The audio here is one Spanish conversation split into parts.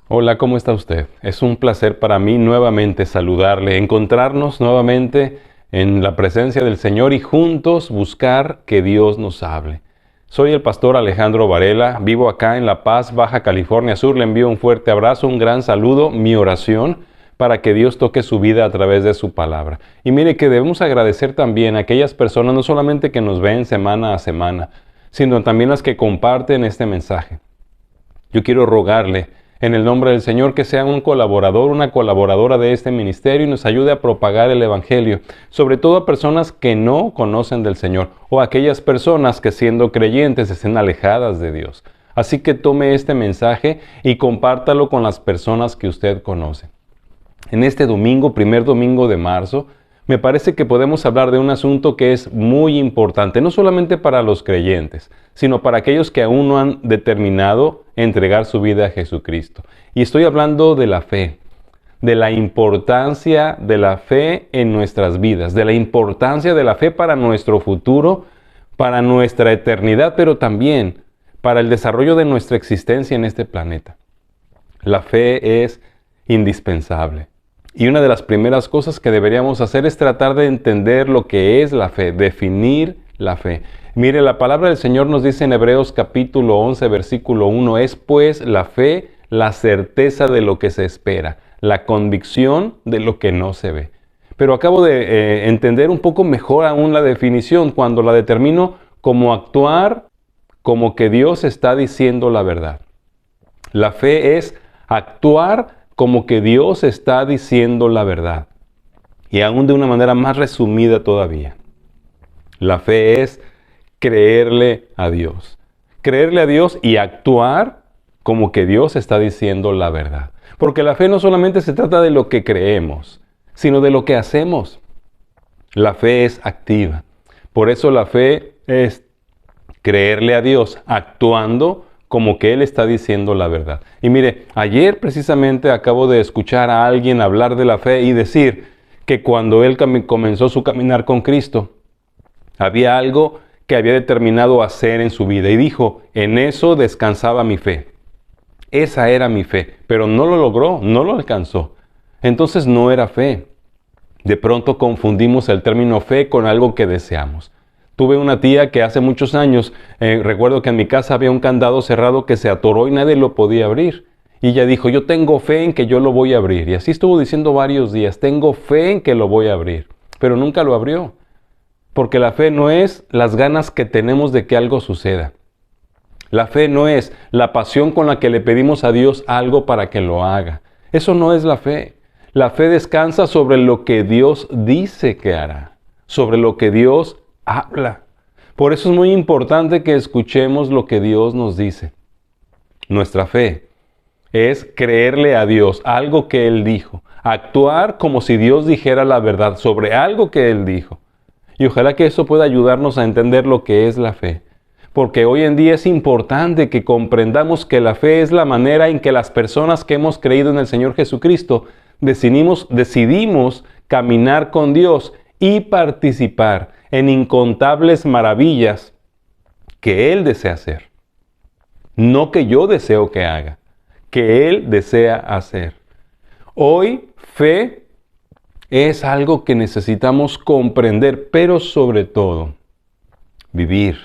Hola, ¿cómo está usted? Es un placer para mí nuevamente saludarle, encontrarnos nuevamente en la presencia del Señor y juntos buscar que Dios nos hable. Soy el pastor Alejandro Varela, vivo acá en La Paz, Baja California Sur. Le envío un fuerte abrazo, un gran saludo, mi oración para que Dios toque su vida a través de su palabra. Y mire que debemos agradecer también a aquellas personas, no solamente que nos ven semana a semana, sino también las que comparten este mensaje. Yo quiero rogarle en el nombre del Señor que sea un colaborador, una colaboradora de este ministerio y nos ayude a propagar el Evangelio, sobre todo a personas que no conocen del Señor o a aquellas personas que siendo creyentes estén alejadas de Dios. Así que tome este mensaje y compártalo con las personas que usted conoce. En este domingo, primer domingo de marzo, me parece que podemos hablar de un asunto que es muy importante, no solamente para los creyentes, sino para aquellos que aún no han determinado entregar su vida a Jesucristo. Y estoy hablando de la fe, de la importancia de la fe en nuestras vidas, de la importancia de la fe para nuestro futuro, para nuestra eternidad, pero también para el desarrollo de nuestra existencia en este planeta. La fe es indispensable. Y una de las primeras cosas que deberíamos hacer es tratar de entender lo que es la fe, definir la fe. Mire, la palabra del Señor nos dice en Hebreos capítulo 11, versículo 1, es pues la fe la certeza de lo que se espera, la convicción de lo que no se ve. Pero acabo de entender un poco mejor aún la definición cuando la determino como actuar como que Dios está diciendo la verdad. La fe es actuar como que Dios está diciendo la verdad. Y aún de una manera más resumida todavía. La fe es creerle a Dios. Creerle a Dios y actuar como que Dios está diciendo la verdad. Porque la fe no solamente se trata de lo que creemos, sino de lo que hacemos. La fe es activa. Por eso la fe es creerle a Dios actuando como que Él está diciendo la verdad. Y mire, ayer precisamente acabo de escuchar a alguien hablar de la fe y decir que cuando él comenzó su caminar con Cristo, había algo que había determinado hacer en su vida. Y dijo, en eso descansaba mi fe. Esa era mi fe, pero no lo logró, no lo alcanzó. Entonces no era fe. De pronto confundimos el término fe con algo que deseamos. Tuve una tía que hace muchos años, recuerdo que en mi casa había un candado cerrado que se atoró y nadie lo podía abrir. Y ella dijo, yo tengo fe en que yo lo voy a abrir. Y así estuvo diciendo varios días, tengo fe en que lo voy a abrir. Pero nunca lo abrió. Porque la fe no es las ganas que tenemos de que algo suceda. La fe no es la pasión con la que le pedimos a Dios algo para que lo haga. Eso no es la fe. La fe descansa sobre lo que Dios dice que hará, sobre lo que Dios habla. Por eso es muy importante que escuchemos lo que Dios nos dice. Nuestra fe es creerle a Dios algo que Él dijo, actuar como si Dios dijera la verdad sobre algo que Él dijo. Y ojalá que eso pueda ayudarnos a entender lo que es la fe. Porque hoy en día es importante que comprendamos que la fe es la manera en que las personas que hemos creído en el Señor Jesucristo decidimos caminar con Dios y participar en incontables maravillas que Él desea hacer. No que yo deseo que haga, que Él desea hacer. Hoy, fe es algo que necesitamos comprender, pero sobre todo, vivir.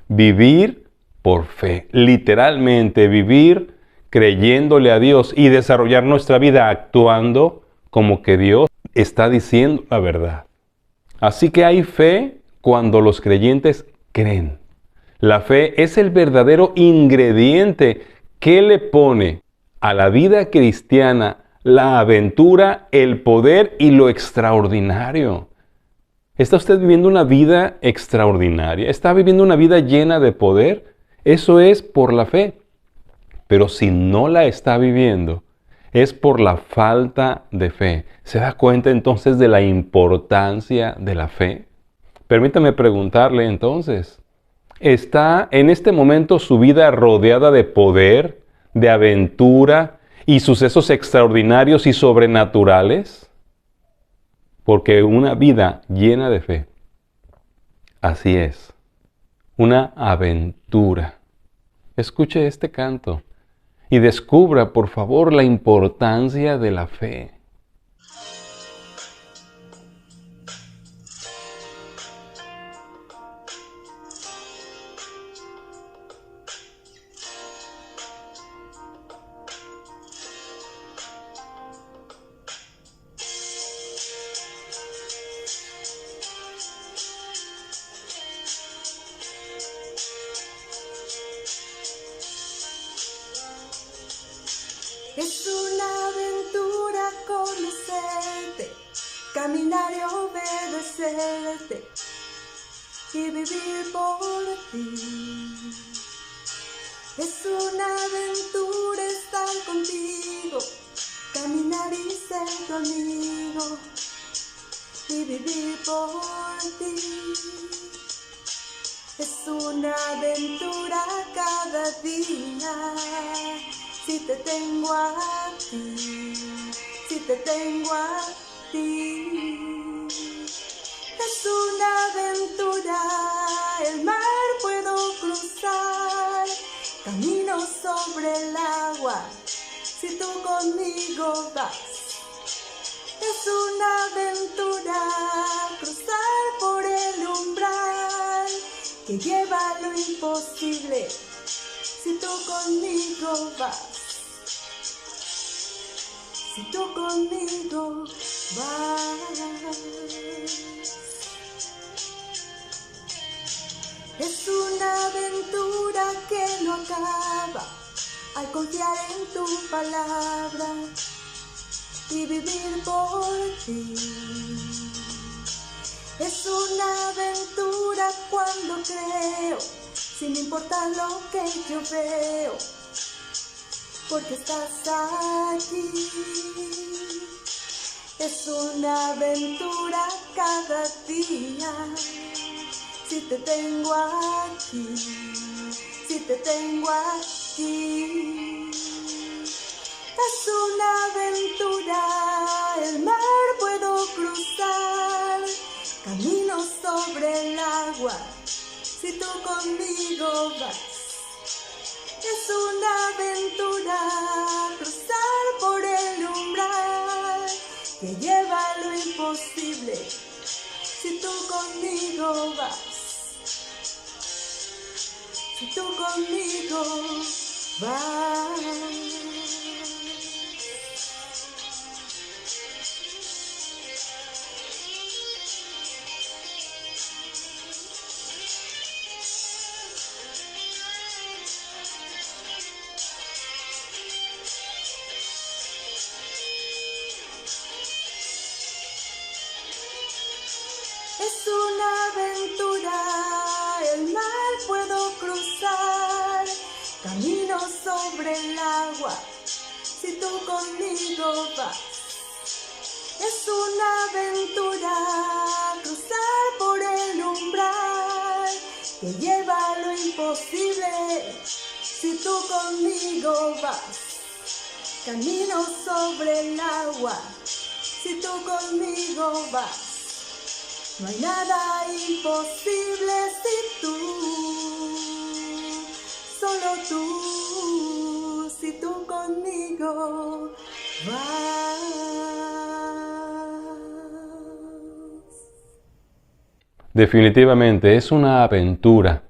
Vivir por fe. Literalmente vivir creyéndole a Dios y desarrollar nuestra vida actuando como que Dios está diciendo la verdad. Así que hay fe cuando los creyentes creen. La fe es el verdadero ingrediente que le pone a la vida cristiana la aventura, el poder y lo extraordinario. ¿Está usted viviendo una vida extraordinaria? ¿Está viviendo una vida llena de poder? Eso es por la fe. Pero si no la está viviendo, es por la falta de fe. ¿Se da cuenta entonces de la importancia de la fe? Permítame preguntarle entonces, ¿está en este momento su vida rodeada de poder, de aventura y sucesos extraordinarios y sobrenaturales? Porque una vida llena de fe, así es, una aventura. Escuche este canto. y descubra, por favor, la importancia de la fe. Es una aventura conocerte, caminar y obedecerte y vivir por ti. Es una aventura estar contigo, caminar y ser tu amigo y vivir por ti. Es una aventura cada día. Si te tengo a ti, si te tengo a ti. Es una aventura, el mar puedo cruzar, camino sobre el agua, si tú conmigo vas. Es una aventura, cruzar por el umbral, que lleva lo imposible, si tú conmigo vas. Si tú conmigo vas. Es una aventura que no acaba al confiar en tu palabra y vivir por ti. Es una aventura cuando creo, sin importar lo que yo veo, porque estás aquí. Es una aventura cada día. Si te tengo aquí, si te tengo aquí. Es una aventura, el mar puedo cruzar, camino sobre el agua, si tú conmigo vas. Es una aventura, cruzar por el umbral, que lleva lo imposible, si tú conmigo vas. Si tú conmigo vas. Es una aventura, el mar puedo cruzar, camino sobre el agua, si tú conmigo vas. Es una aventura, cruzar por el umbral, que lleva lo imposible, si tú conmigo vas. Camino sobre el agua, si tú conmigo vas. No hay nada imposible si tú, solo tú, si tú conmigo vas. Definitivamente es una aventura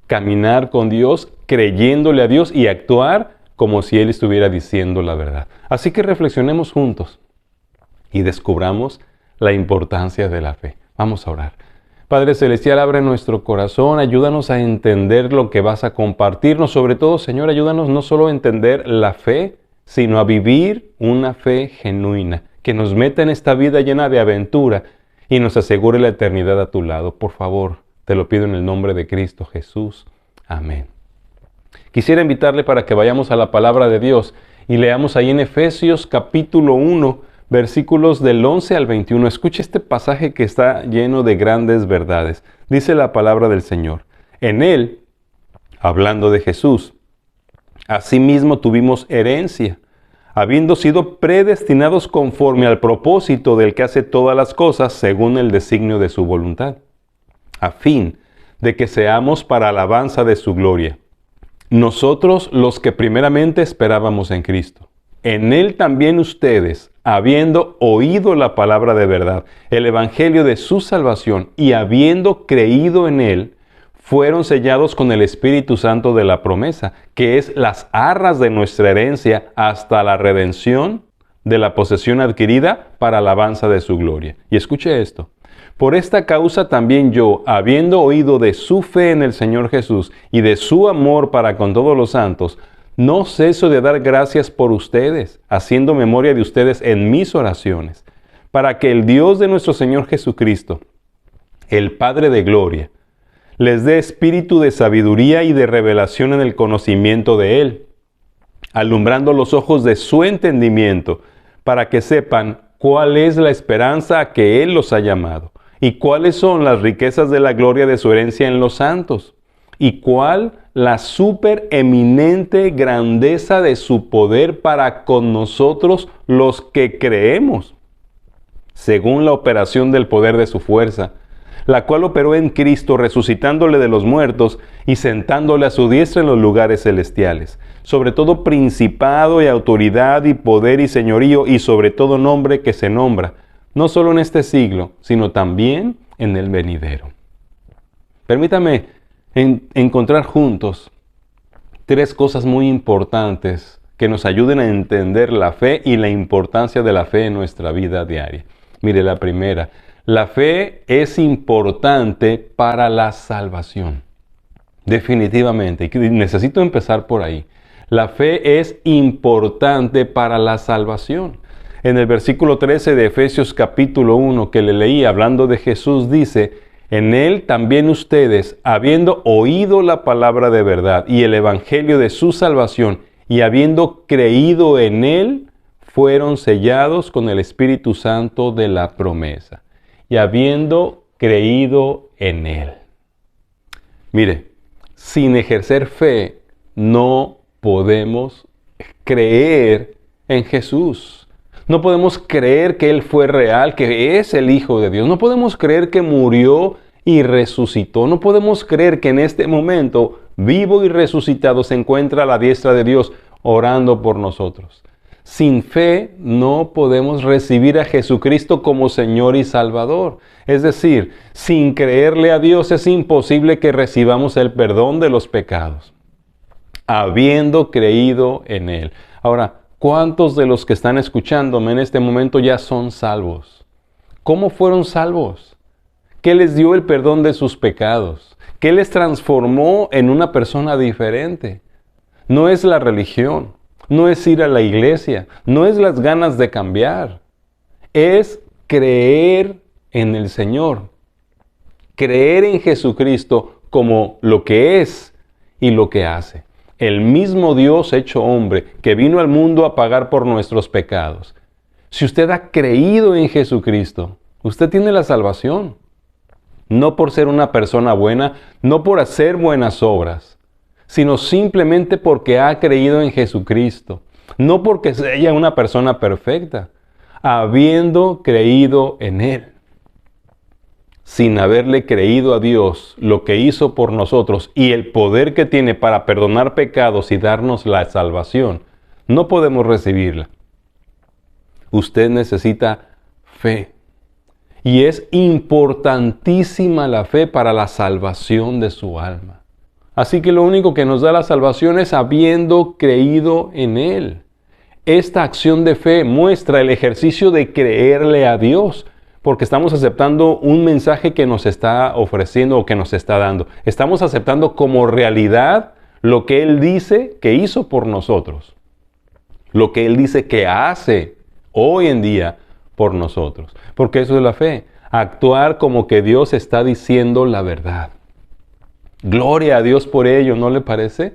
caminar con Dios, creyéndole a Dios y actuar como si Él estuviera diciendo la verdad. Así que reflexionemos juntos y descubramos la importancia de la fe. Vamos a orar. Padre Celestial, abre nuestro corazón, ayúdanos a entender lo que vas a compartirnos. Sobre todo, Señor, ayúdanos no solo a entender la fe, sino a vivir una fe genuina, que nos meta en esta vida llena de aventura y nos asegure la eternidad a tu lado. Por favor, te lo pido en el nombre de Cristo Jesús. Amén. Quisiera invitarle para que vayamos a la palabra de Dios y leamos ahí en Efesios capítulo 1, versículos del 11 al 21. Escuche este pasaje que está lleno de grandes verdades. Dice la palabra del Señor. En Él, hablando de Jesús, asimismo tuvimos herencia, habiendo sido predestinados conforme al propósito del que hace todas las cosas según el designio de su voluntad, a fin de que seamos para alabanza de su gloria. nosotros los que primeramente esperábamos en Cristo. En Él también ustedes, habiendo oído la palabra de verdad, el evangelio de su salvación, y habiendo creído en Él, fueron sellados con el Espíritu Santo de la promesa, que es las arras de nuestra herencia hasta la redención de la posesión adquirida para alabanza de su gloria. Y escuche esto. Por esta causa también yo, habiendo oído de su fe en el Señor Jesús y de su amor para con todos los santos, no ceso de dar gracias por ustedes, haciendo memoria de ustedes en mis oraciones, para que el Dios de nuestro Señor Jesucristo, el Padre de gloria, les dé espíritu de sabiduría y de revelación en el conocimiento de Él, alumbrando los ojos de su entendimiento, para que sepan cuál es la esperanza a que Él los ha llamado, y cuáles son las riquezas de la gloria de su herencia en los santos, y cuál la supereminente grandeza de su poder para con nosotros los que creemos, según la operación del poder de su fuerza, la cual operó en Cristo, resucitándole de los muertos y sentándole a su diestra en los lugares celestiales, sobre todo principado y autoridad y poder y señorío, y sobre todo nombre que se nombra, no solo en este siglo, sino también en el venidero. Permítame encontrar juntos tres cosas muy importantes que nos ayuden a entender la fe y la importancia de la fe en nuestra vida diaria. Mire, la primera, la fe es importante para la salvación. Definitivamente, y necesito empezar por ahí. La fe es importante para la salvación. En el versículo 13 de Efesios capítulo 1 que le leí hablando de Jesús dice: en Él también ustedes, habiendo oído la palabra de verdad y el evangelio de su salvación, y habiendo creído en Él, fueron sellados con el Espíritu Santo de la promesa. Y habiendo creído en Él. Mire, sin ejercer fe, no podemos creer en Jesús. No podemos creer que Él fue real, que es el Hijo de Dios. No podemos creer que murió y resucitó. No podemos creer que en este momento, vivo y resucitado, se encuentra a la diestra de Dios orando por nosotros. Sin fe no podemos recibir a Jesucristo como Señor y Salvador. Es decir, sin creerle a Dios es imposible que recibamos el perdón de los pecados, habiendo creído en Él. Ahora, ¿cuántos de los que están escuchándome en este momento ya son salvos? ¿Cómo fueron salvos? ¿Qué les dio el perdón de sus pecados? ¿Qué les transformó en una persona diferente? No es la religión, no es ir a la iglesia, no es las ganas de cambiar. Es creer en el Señor. Creer en Jesucristo como lo que es y lo que hace. El mismo Dios hecho hombre que vino al mundo a pagar por nuestros pecados. Si usted ha creído en Jesucristo, usted tiene la salvación. No por ser una persona buena, no por hacer buenas obras, sino simplemente porque ha creído en Jesucristo. No porque sea una persona perfecta, habiendo creído en Él. Sin haberle creído a Dios lo que hizo por nosotros y el poder que tiene para perdonar pecados y darnos la salvación, no podemos recibirla. Usted necesita fe. Y es importantísima la fe para la salvación de su alma. Así que lo único que nos da la salvación es habiendo creído en Él. Esta acción de fe muestra el ejercicio de creerle a Dios, porque estamos aceptando un mensaje que nos está ofreciendo o que nos está dando. Estamos aceptando como realidad lo que Él dice que hizo por nosotros. Lo que Él dice que hace hoy en día por nosotros. Porque eso es la fe. Actuar como que Dios está diciendo la verdad. Gloria a Dios por ello, ¿no le parece?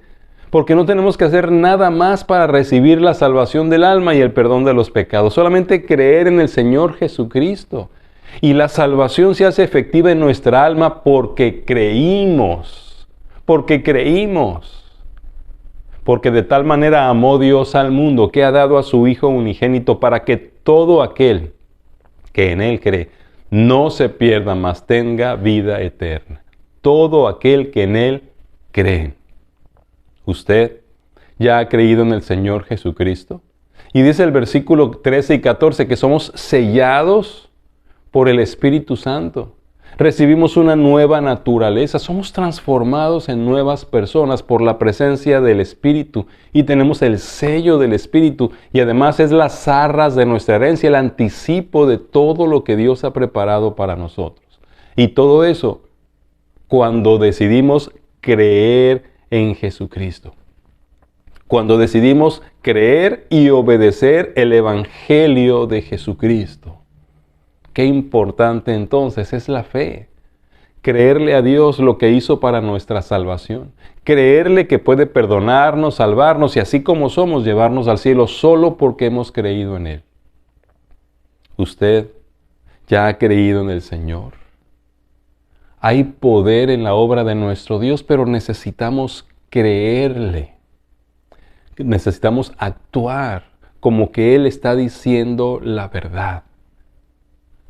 Porque no tenemos que hacer nada más para recibir la salvación del alma y el perdón de los pecados. Solamente creer en el Señor Jesucristo. Y la salvación se hace efectiva en nuestra alma porque creímos. Porque creímos. Porque de tal manera amó Dios al mundo que ha dado a su Hijo unigénito para que todo aquel que en Él cree no se pierda, mas tenga vida eterna. Todo aquel que en Él cree. ¿Usted ya ha creído en el Señor Jesucristo? Y dice el versículo 13 y 14 que somos sellados por el Espíritu Santo. Recibimos una nueva naturaleza, somos transformados en nuevas personas por la presencia del Espíritu y tenemos el sello del Espíritu y además es las arras de nuestra herencia, el anticipo de todo lo que Dios ha preparado para nosotros. Y todo eso cuando decidimos creer en Jesucristo. Cuando decidimos creer y obedecer el Evangelio de Jesucristo. Qué importante entonces es la fe. Creerle a Dios lo que hizo para nuestra salvación. Creerle que puede perdonarnos, salvarnos y así como somos llevarnos al cielo solo porque hemos creído en Él. Usted ya ha creído en el Señor. Hay poder en la obra de nuestro Dios, pero necesitamos creerle. Necesitamos actuar como que Él está diciendo la verdad.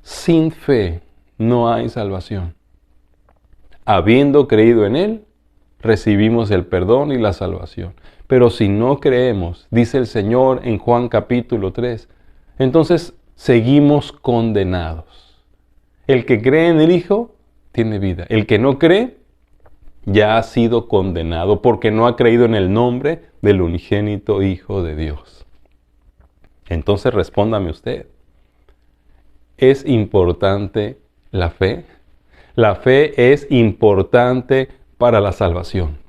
Sin fe no hay salvación. Habiendo creído en Él, recibimos el perdón y la salvación. Pero si no creemos, dice el Señor en Juan capítulo 3, entonces seguimos condenados. El que cree en el Hijo tiene vida. El que no cree ya ha sido condenado porque no ha creído en el nombre del unigénito Hijo de Dios. Entonces respóndame usted. ¿Es importante la fe? La fe es importante para la salvación.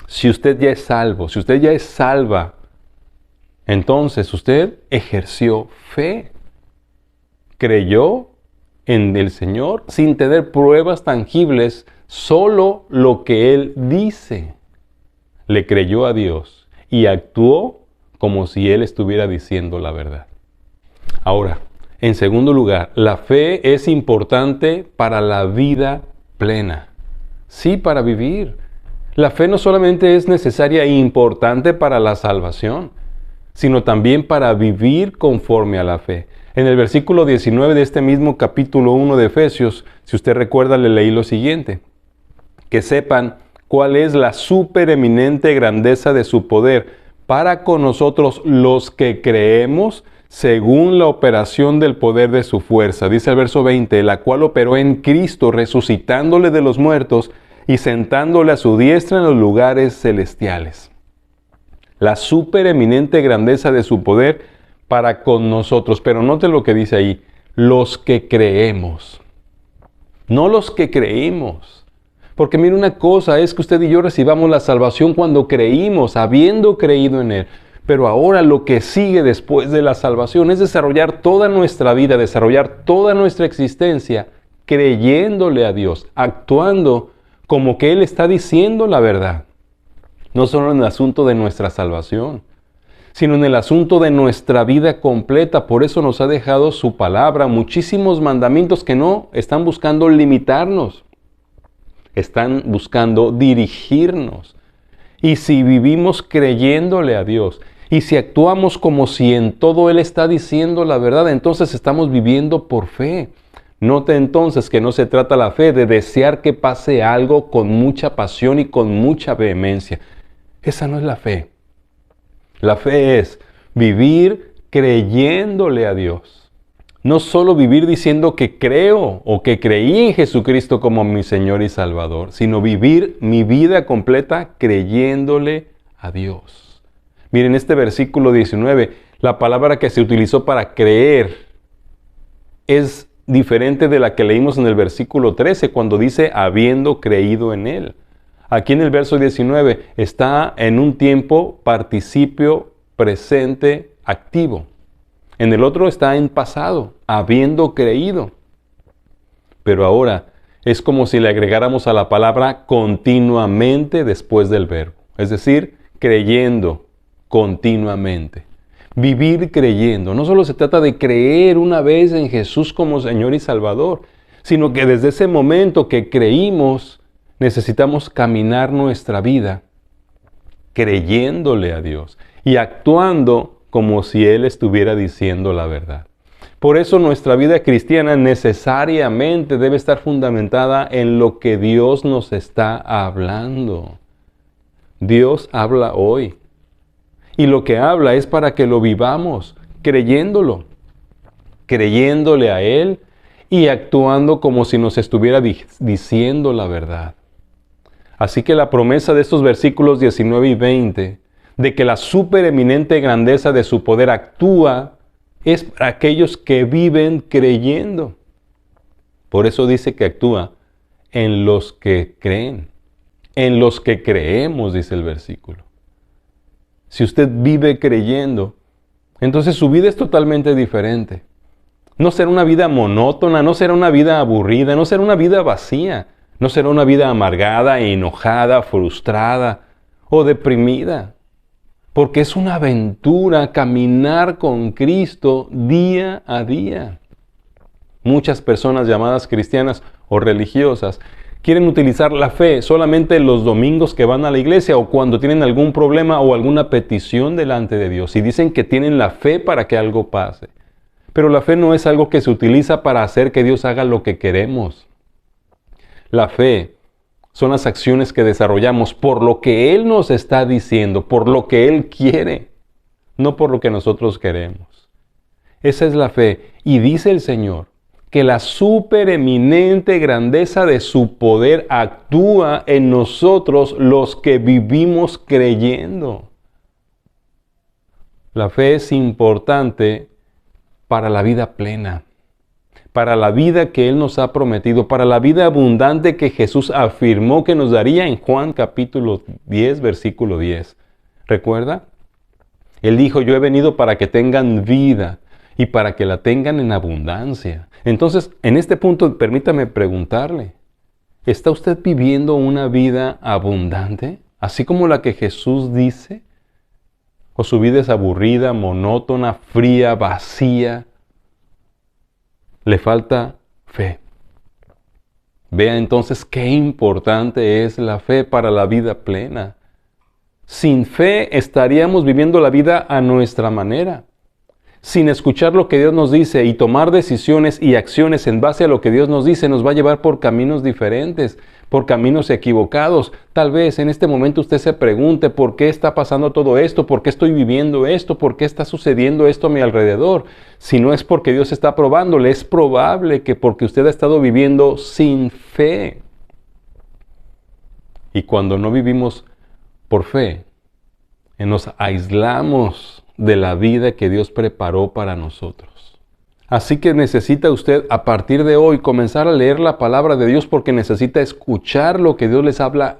Si usted ya es salvo, si usted ya es salva, entonces usted ejerció fe. Creyó en el Señor sin tener pruebas tangibles, solo lo que Él dice. Le creyó a Dios y actuó como si Él estuviera diciendo la verdad. Ahora, en segundo lugar, la fe es importante para la vida plena. Sí, para vivir. La fe no solamente es necesaria e importante para la salvación, sino también para vivir conforme a la fe. En el versículo 19 de este mismo capítulo 1 de Efesios, si usted recuerda, le leí lo siguiente. Que sepan cuál es la supereminente grandeza de su poder para con nosotros los que creemos, según la operación del poder de su fuerza. Dice el verso 20, la cual operó en Cristo, resucitándole de los muertos y sentándole a su diestra en los lugares celestiales. La supereminente grandeza de su poder para con nosotros. Pero note lo que dice ahí, los que creemos. No los que creímos. Porque mire, una cosa es que usted y yo recibamos la salvación cuando creímos, habiendo creído en Él. Pero ahora lo que sigue después de la salvación es desarrollar toda nuestra vida, desarrollar toda nuestra existencia creyéndole a Dios, actuando como que Él está diciendo la verdad. No solo en el asunto de nuestra salvación, sino en el asunto de nuestra vida completa. Por eso nos ha dejado su palabra, muchísimos mandamientos que no están buscando limitarnos, están buscando dirigirnos. Y si vivimos creyéndole a Dios, y si actuamos como si en todo Él está diciendo la verdad, entonces estamos viviendo por fe. Note entonces que no se trata la fe de desear que pase algo con mucha pasión y con mucha vehemencia. Esa no es la fe. La fe es vivir creyéndole a Dios. No solo vivir diciendo que creo o que creí en Jesucristo como mi Señor y Salvador, sino vivir mi vida completa creyéndole a Dios. Miren este versículo 19, la palabra que se utilizó para creer es diferente de la que leímos en el versículo 13 cuando dice habiendo creído en Él. Aquí en el verso 19 está en un tiempo participio presente activo. En el otro está en pasado, habiendo creído. Pero ahora es como si le agregáramos a la palabra continuamente después del verbo. Es decir, creyendo continuamente. Vivir creyendo. No solo se trata de creer una vez en Jesús como Señor y Salvador, sino que desde ese momento que creímos, necesitamos caminar nuestra vida creyéndole a Dios y actuando como si Él estuviera diciendo la verdad. Por eso nuestra vida cristiana necesariamente debe estar fundamentada en lo que Dios nos está hablando. Dios habla hoy. Y lo que habla es para que lo vivamos, creyéndolo, creyéndole a Él y actuando como si nos estuviera diciendo la verdad. Así que la promesa de estos versículos 19 y 20, de que la supereminente grandeza de su poder actúa, es para aquellos que viven creyendo. Por eso dice que actúa en los que creen, en los que creemos, dice el versículo. Si usted vive creyendo, entonces su vida es totalmente diferente. No será una vida monótona, no será una vida aburrida, no será una vida vacía, no será una vida amargada, enojada, frustrada o deprimida. Porque es una aventura caminar con Cristo día a día. Muchas personas llamadas cristianas o religiosas quieren utilizar la fe solamente los domingos que van a la iglesia o cuando tienen algún problema o alguna petición delante de Dios. Y dicen que tienen la fe para que algo pase. Pero la fe no es algo que se utiliza para hacer que Dios haga lo que queremos. La fe son las acciones que desarrollamos por lo que Él nos está diciendo, por lo que Él quiere, no por lo que nosotros queremos. Esa es la fe. Y dice el Señor que la supereminente grandeza de su poder actúa en nosotros los que vivimos creyendo. La fe es importante para la vida plena, para la vida que Él nos ha prometido, para la vida abundante que Jesús afirmó que nos daría en Juan capítulo 10, versículo 10. ¿Recuerda? Él dijo, yo he venido para que tengan vida y para que la tengan en abundancia. Entonces, en este punto, permítame preguntarle, ¿está usted viviendo una vida abundante, así como la que Jesús dice? ¿O su vida es aburrida, monótona, fría, vacía? Le falta fe. Vea entonces qué importante es la fe para la vida plena. Sin fe estaríamos viviendo la vida a nuestra manera, sin escuchar lo que Dios nos dice y tomar decisiones y acciones en base a lo que Dios nos dice, nos va a llevar por caminos diferentes, por caminos equivocados. Tal vez en este momento usted se pregunte, ¿por qué está pasando todo esto? ¿Por qué estoy viviendo esto? ¿Por qué está sucediendo esto a mi alrededor? Si no es porque Dios está probándole, es probable que porque usted ha estado viviendo sin fe. Y cuando no vivimos por fe, nos aislamos de la vida que Dios preparó para nosotros. Así que necesita usted a partir de hoy comenzar a leer la palabra de Dios porque necesita escuchar lo que Dios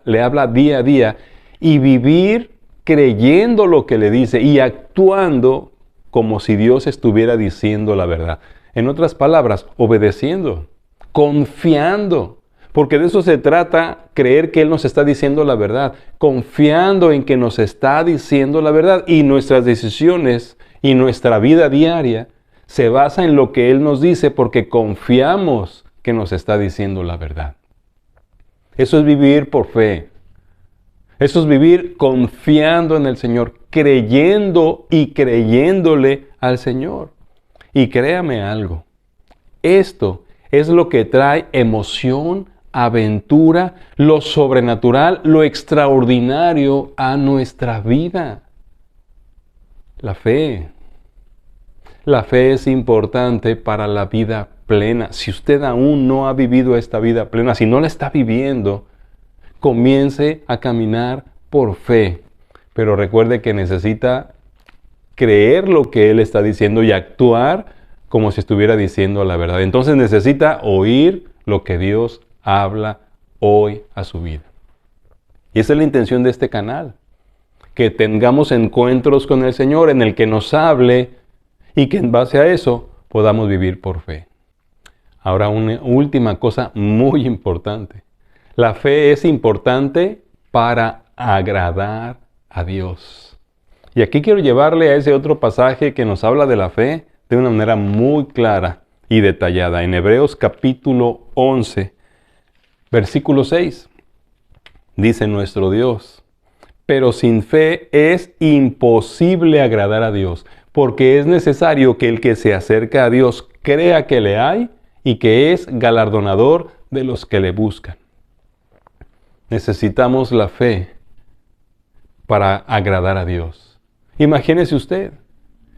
le habla día a día y vivir creyendo lo que le dice y actuando como si Dios estuviera diciendo la verdad. En otras palabras, obedeciendo, confiando. Porque de eso se trata, creer que Él nos está diciendo la verdad, confiando en que nos está diciendo la verdad y nuestras decisiones y nuestra vida diaria se basa en lo que Él nos dice porque confiamos que nos está diciendo la verdad. Eso es vivir por fe. Eso es vivir confiando en el Señor, creyendo y creyéndole al Señor. Y créame algo, esto es lo que trae emoción, aventura, lo sobrenatural, lo extraordinario a nuestra vida. La fe. La fe es importante para la vida plena. Si usted aún no ha vivido esta vida plena, si no la está viviendo, comience a caminar por fe. Pero recuerde que necesita creer lo que Él está diciendo y actuar como si estuviera diciendo la verdad. Entonces necesita oír lo que Dios habla hoy a su vida. Y esa es la intención de este canal. Que tengamos encuentros con el Señor en el que nos hable y que en base a eso podamos vivir por fe. Ahora una última cosa muy importante. La fe es importante para agradar a Dios. Y aquí quiero llevarle a ese otro pasaje que nos habla de la fe de una manera muy clara y detallada. En Hebreos capítulo 11, versículo 6, dice nuestro Dios, pero sin fe es imposible agradar a Dios, porque es necesario que el que se acerca a Dios crea que le hay y que es galardonador de los que le buscan. Necesitamos la fe para agradar a Dios. Imagínese usted,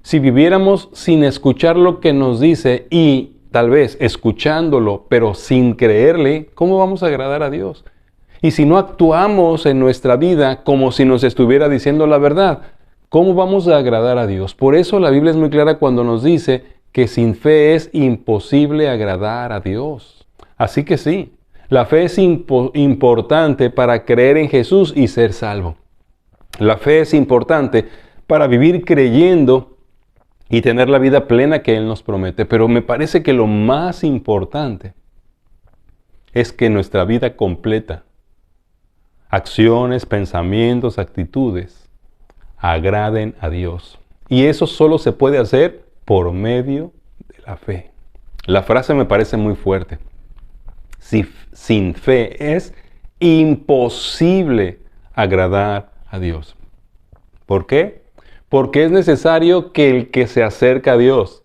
si viviéramos sin escuchar lo que nos dice y tal vez escuchándolo, pero sin creerle, ¿cómo vamos a agradar a Dios? Y si no actuamos en nuestra vida como si nos estuviera diciendo la verdad, ¿cómo vamos a agradar a Dios? Por eso la Biblia es muy clara cuando nos dice que sin fe es imposible agradar a Dios. Así que sí, la fe es importante para creer en Jesús y ser salvo. La fe es importante para vivir creyendo y tener la vida plena que Él nos promete. Pero me parece que lo más importante es que nuestra vida completa, acciones, pensamientos, actitudes, agraden a Dios. Y eso solo se puede hacer por medio de la fe. La frase me parece muy fuerte. Sin fe es imposible agradar a Dios. ¿Por qué? Porque es necesario que el que se acerca a Dios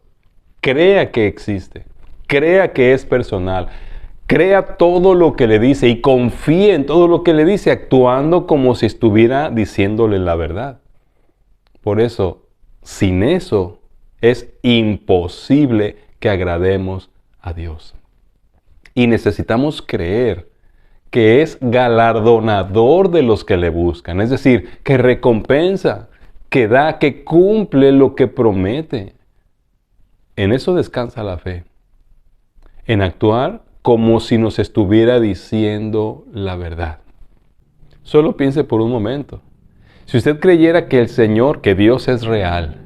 crea que existe, crea que es personal, crea todo lo que le dice y confíe en todo lo que le dice, actuando como si estuviera diciéndole la verdad. Por eso, sin eso, es imposible que agrademos a Dios. Y necesitamos creer que es galardonador de los que le buscan, es decir, que recompensa, que da, que cumple lo que promete. En eso descansa la fe, en actuar como si nos estuviera diciendo la verdad. Solo piense por un momento. Si usted creyera que el Señor, que Dios es real,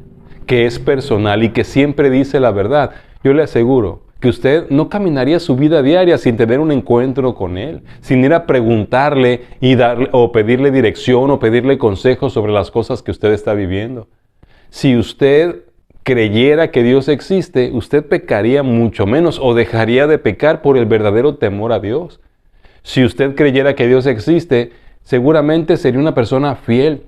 que es personal y que siempre dice la verdad, yo le aseguro que usted no caminaría su vida diaria sin tener un encuentro con Él, sin ir a preguntarle y darle, o pedirle dirección o pedirle consejos sobre las cosas que usted está viviendo. Si usted creyera que Dios existe, usted pecaría mucho menos o dejaría de pecar por el verdadero temor a Dios. Si usted creyera que Dios existe, seguramente sería una persona fiel.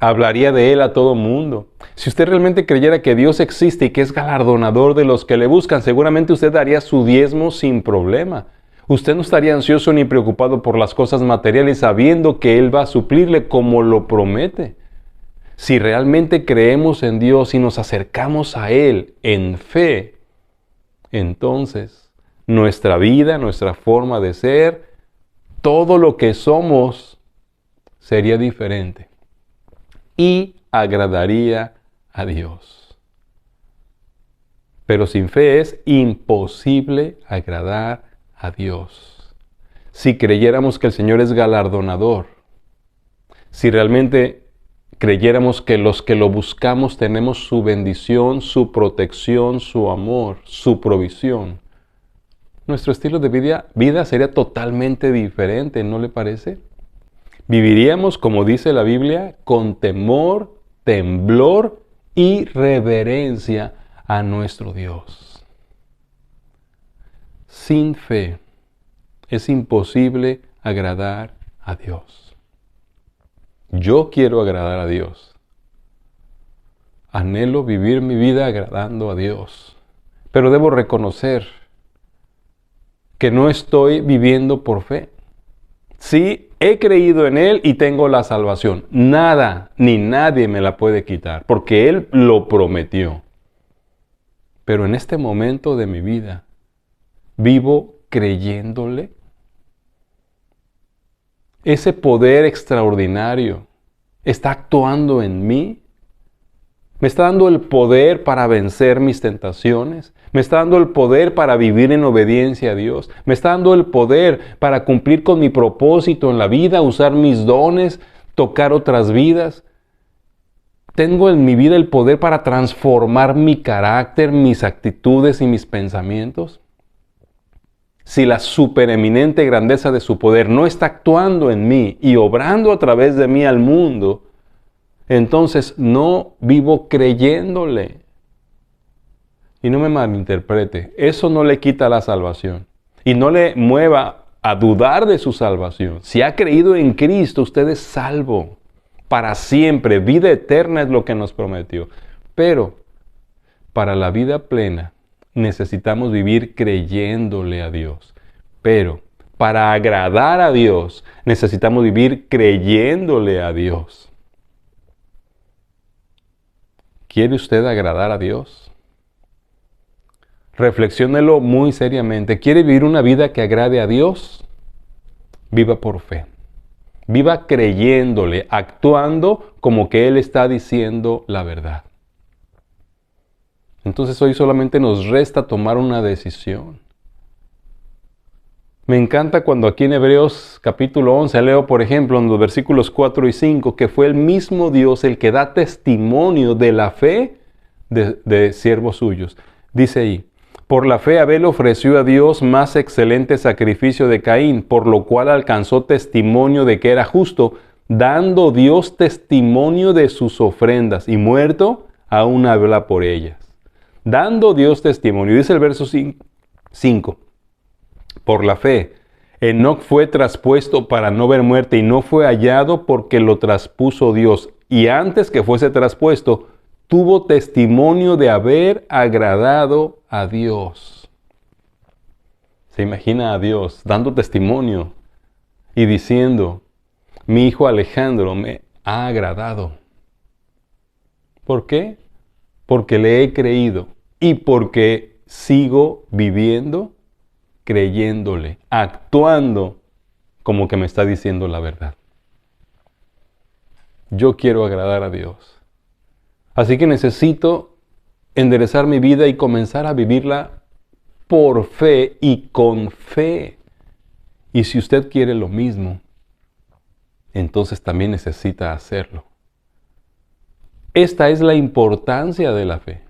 Hablaría de Él a todo mundo. Si usted realmente creyera que Dios existe y que es galardonador de los que le buscan, seguramente usted daría su diezmo sin problema. Usted no estaría ansioso ni preocupado por las cosas materiales, sabiendo que Él va a suplirle como lo promete. Si realmente creemos en Dios y nos acercamos a Él en fe, entonces nuestra vida, nuestra forma de ser, todo lo que somos sería diferente y agradaría a Dios. Pero sin fe es imposible agradar a Dios. Si creyéramos que el Señor es galardonador, si realmente creyéramos que los que lo buscamos tenemos su bendición, su protección, su amor, su provisión, nuestro estilo de vida sería totalmente diferente, ¿no le parece? Viviríamos, como dice la Biblia, con temor, temblor y reverencia a nuestro Dios. Sin fe es imposible agradar a Dios. Yo quiero agradar a Dios. Anhelo vivir mi vida agradando a Dios. Pero debo reconocer que no estoy viviendo por fe. Sí, he creído en Él y tengo la salvación. Nada ni nadie me la puede quitar, porque Él lo prometió. Pero en este momento de mi vida, ¿vivo creyéndole? Ese poder extraordinario está actuando en mí. ¿Me está dando el poder para vencer mis tentaciones? ¿Me está dando el poder para vivir en obediencia a Dios? ¿Me está dando el poder para cumplir con mi propósito en la vida, usar mis dones, tocar otras vidas? ¿Tengo en mi vida el poder para transformar mi carácter, mis actitudes y mis pensamientos? Si la supereminente grandeza de su poder no está actuando en mí y obrando a través de mí al mundo, entonces no vivo creyéndole. Y no me malinterprete, eso no le quita la salvación y no le mueva a dudar de su salvación. Si ha creído en Cristo, usted es salvo para siempre. Vida eterna es lo que nos prometió. Pero para la vida plena necesitamos vivir creyéndole a Dios. Pero para agradar a Dios necesitamos vivir creyéndole a Dios. ¿Quiere usted agradar a Dios? Reflexiónelo muy seriamente. ¿Quiere vivir una vida que agrade a Dios? Viva por fe. Viva creyéndole, actuando como que Él está diciendo la verdad. Entonces hoy solamente nos resta tomar una decisión. Me encanta cuando aquí en Hebreos capítulo 11 leo, por ejemplo, en los versículos 4 y 5, que fue el mismo Dios el que da testimonio de la fe de siervos suyos. Dice ahí, por la fe Abel ofreció a Dios más excelente sacrificio de Caín, por lo cual alcanzó testimonio de que era justo, dando Dios testimonio de sus ofrendas, y muerto aún habla por ellas. Dando Dios testimonio, dice el verso 5, por la fe, Enoc fue traspuesto para no ver muerte y no fue hallado porque lo traspuso Dios. Y antes que fuese traspuesto, tuvo testimonio de haber agradado a Dios. Se imagina a Dios dando testimonio y diciendo, mi hijo Alejandro me ha agradado. ¿Por qué? Porque le he creído y porque sigo viviendo creyéndole, actuando como que me está diciendo la verdad. Yo quiero agradar a Dios. Así que necesito enderezar mi vida y comenzar a vivirla por fe y con fe. Y si usted quiere lo mismo, entonces también necesita hacerlo. Esta es la importancia de la fe.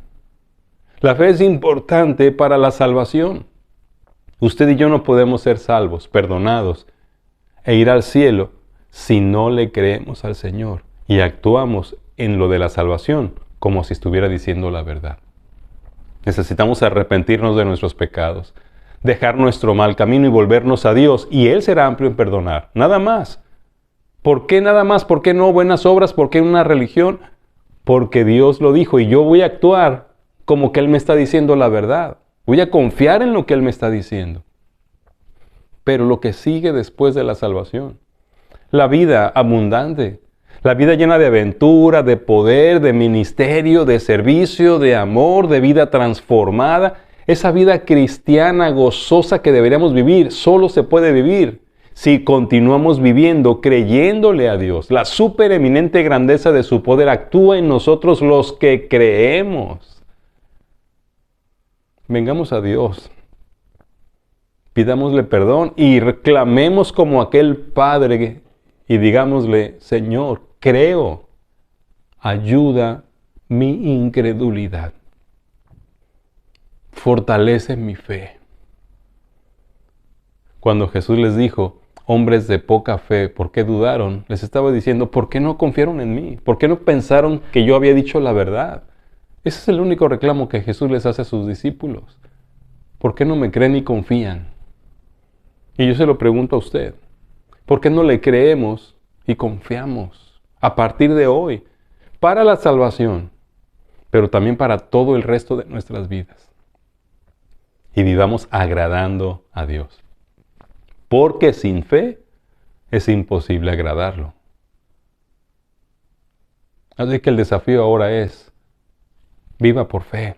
La fe es importante para la salvación. Usted y yo no podemos ser salvos, perdonados e ir al cielo si no le creemos al Señor y actuamos en lo de la salvación como si estuviera diciendo la verdad. Necesitamos arrepentirnos de nuestros pecados, dejar nuestro mal camino y volvernos a Dios, y Él será amplio en perdonar. Nada más. ¿Por qué nada más? ¿Por qué no buenas obras? ¿Por qué una religión? Porque Dios lo dijo y yo voy a actuar como que Él me está diciendo la verdad. Voy a confiar en lo que Él me está diciendo. Pero lo que sigue después de la salvación, la vida abundante, la vida llena de aventura, de poder, de ministerio, de servicio, de amor, de vida transformada, esa vida cristiana gozosa que deberíamos vivir, solo se puede vivir si continuamos viviendo creyéndole a Dios. La supereminente grandeza de su poder actúa en nosotros los que creemos. Vengamos a Dios, pidámosle perdón y reclamemos como aquel padre y digámosle, Señor, creo, ayuda mi incredulidad, fortalece mi fe. Cuando Jesús les dijo, hombres de poca fe, ¿por qué dudaron? Les estaba diciendo, ¿por qué no confiaron en mí? ¿Por qué no pensaron que yo había dicho la verdad? Ese es el único reclamo que Jesús les hace a sus discípulos. ¿Por qué no me creen y confían? Y yo se lo pregunto a usted. ¿Por qué no le creemos y confiamos a partir de hoy para la salvación, pero también para todo el resto de nuestras vidas? Y vivamos agradando a Dios. Porque sin fe es imposible agradarlo. Así que el desafío ahora es, viva por fe,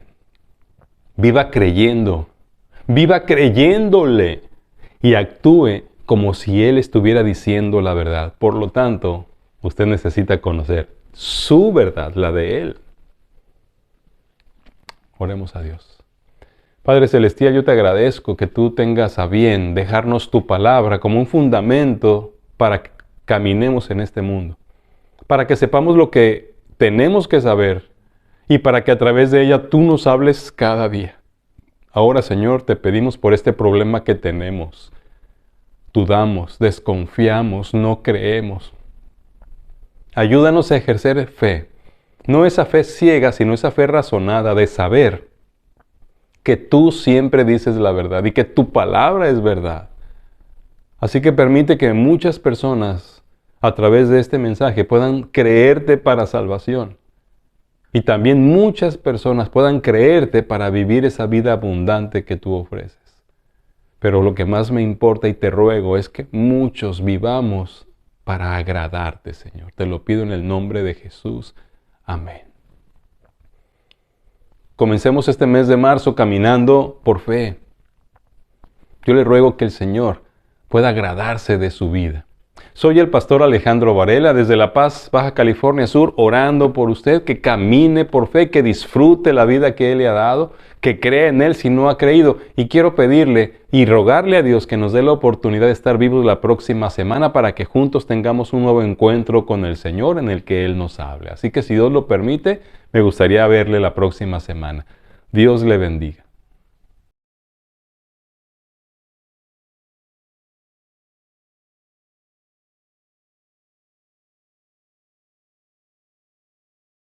viva creyendo, viva creyéndole y actúe como si Él estuviera diciendo la verdad. Por lo tanto, usted necesita conocer su verdad, la de Él. Oremos a Dios. Padre Celestial, yo te agradezco que tú tengas a bien dejarnos tu palabra como un fundamento para que caminemos en este mundo, para que sepamos lo que tenemos que saber y para que a través de ella tú nos hables cada día. Ahora, Señor, te pedimos por este problema que tenemos. Dudamos, desconfiamos, no creemos. Ayúdanos a ejercer fe, no esa fe ciega, sino esa fe razonada de saber que tú siempre dices la verdad y que tu palabra es verdad. Así que permite que muchas personas a través de este mensaje puedan creerte para salvación. Y también muchas personas puedan creerte para vivir esa vida abundante que tú ofreces. Pero lo que más me importa y te ruego es que muchos vivamos para agradarte, Señor. Te lo pido en el nombre de Jesús. Amén. Comencemos este mes de marzo caminando por fe. Yo le ruego que el Señor pueda agradarse de su vida. Soy el pastor Alejandro Varela desde La Paz, Baja California Sur, orando por usted, que camine por fe, que disfrute la vida que Él le ha dado, que crea en Él si no ha creído. Y quiero pedirle y rogarle a Dios que nos dé la oportunidad de estar vivos la próxima semana para que juntos tengamos un nuevo encuentro con el Señor en el que Él nos hable. Así que si Dios lo permite, me gustaría verle la próxima semana. Dios le bendiga.